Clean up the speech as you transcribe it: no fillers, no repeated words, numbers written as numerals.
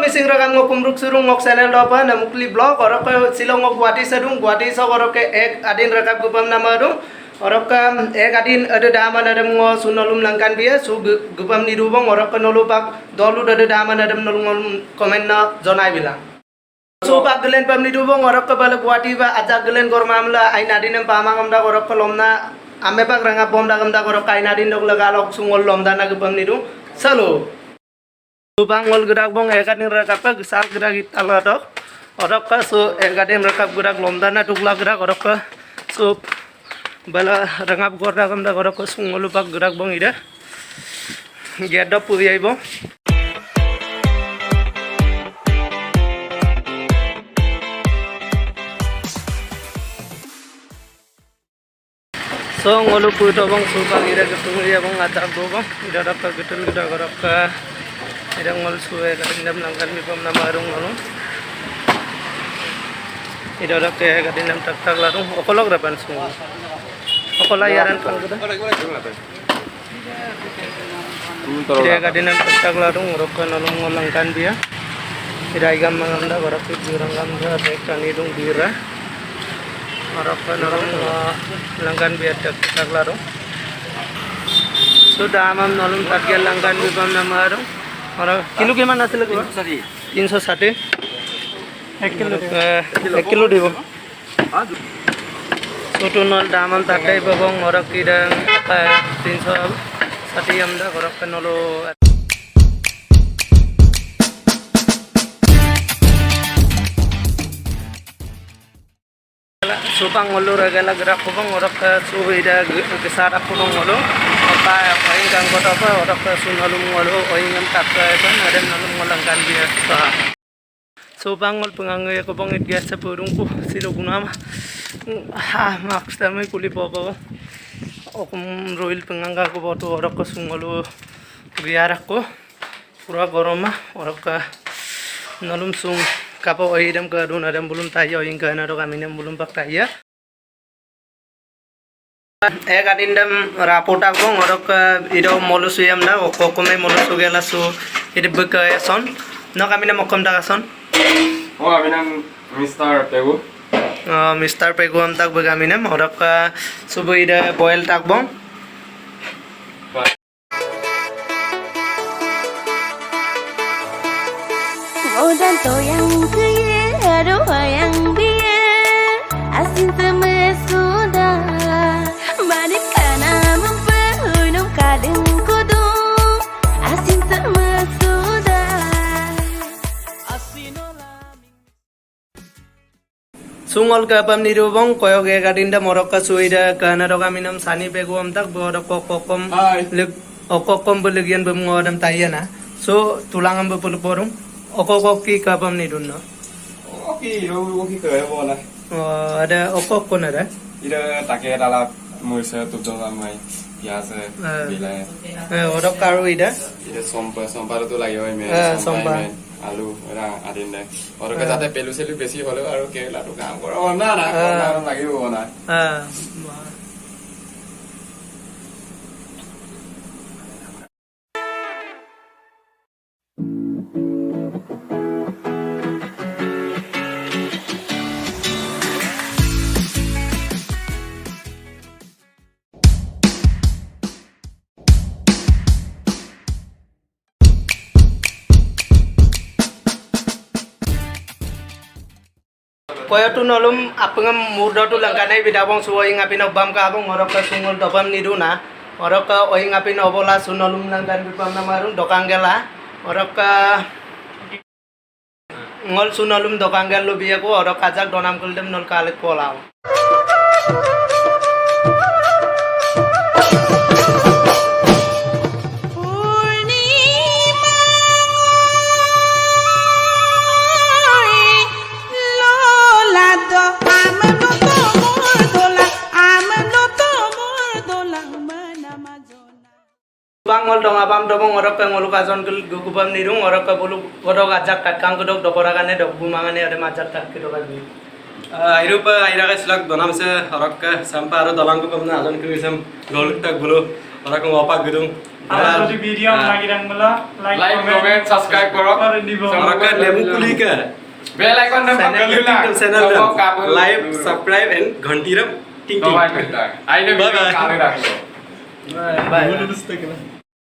mising rakam ngok kumruk surung ngok channel dopa namukli blog orok silong ngok guwahati sadung guwahati sok orok ek adin rakap gupam nama dong orok ek adin ada daman ada ngo sunolum langkan biya su gupam ni rubong orok nolu pak dolu ada daman ada nolu komen na jonai bilang so pak gelen pam ni rubong orok bala guwahati ba ajak gelen gor mamla ain adinem pamang amda orok lomna ame pak rangap bom da gamda orok ain adin dok lagalok sungol lomda na gupam ni ru salo Bangol gerak bong ekatin rakap ka gesal gerak itala dok orok ka so ekatin rakap gerak lomdana tukla gerak orok ka so bala rangap gorda kamda orok ka sungolu pak gerak bong ida gedda puri aibo so ngolu puri bong so pak ida ketemu ya bong atak do bong ida orok ka getul gerak orok ka Idang ngol suwe kadindam langkan bipam nama arung ngolong. Ida dak ke kadindam tak tak larung. Okolog rapan semua. Okola yaran kang kita. Ida kadindam tak tak larung rokkan nolong ngolangkan dia. Ida igam manganda barak jurang gamda rekan hidung bira. Rokkan nolong langkan biar tak tak larung. Sudah amam nolong target langkan bipam nama arung. और किलो के मान आसे लगो 360 1 किलो দিব ছোট নল দামম তাকাই ববং মরক কিরাং 360 আমদা গরক নলো supang ngolo regala gerak bobong orok suwida gesar aku ngolo apa oing kang kota apa orok sunalum ngolo oing ngam takka kan ada nalum ngolangkan biasa supang ngol pengangai ko bong it biasa purungku silo gunama maks tamai kuli popo okum roil pengangga ko boto orok sungolo biar aku pura goroma orok nalum sung kapo oidam ka dun adam bulum taya oing ka na ro kaminem bulum pak taya ek adindam rapota bong orok ido molusuyam na okome molusugela su ide beka son no kaminem okom da son oh aminam Mr. Pegu am tak begaminem orok subu ide boil tak bong dan toyang kaya doa yang dia asin temesuda balik kana memperunum kadang kudung asin temesuda sungol ka pam nirubong koyog e gadinda morokka suida kana ro kaminam sani pegu am tak borok kokom leg okokom belegyan bemngodam tayana so tulangan bepuluporung okokoki kapam ni dunno oki ke bola ada okokon ada ida take dala musa tudong amai biasa bila orok karu ida sompa tu lagi oi me sompa alu ora adinda orok jate pelu selu besi hole aro ke la kam koro na lagi ona koyotu nolum apengam murdotu langkanai bidabong suoing apin obam ka abong orok sungul dobam niduna orok oing apin obola sunolum langkan bipam namarung dokanggela orok ngol sunolum dokanggel lu biaku orok kajak donam kuldem nol kalit polau Bangol dong abam domong orok ngolu kason gugubam nirung orok bulu godok ajak katkang godok dokoragane dok bumangane ada majak tak kido kagi Irupa iraga silak donam se orok sampa aro dalang ko pamna azon ku isam goluk tak bulu Orang ko ngopak gedung. Ada di video lagi dan mula Like, comment, subscribe korok. Orang ka lemu kuli ka. Bell icon dan panggil YouTube channel live, subscribe and घंटी ram ting ting. Bye bye. Ayo video kali dah. Bye. Lulus tak kena.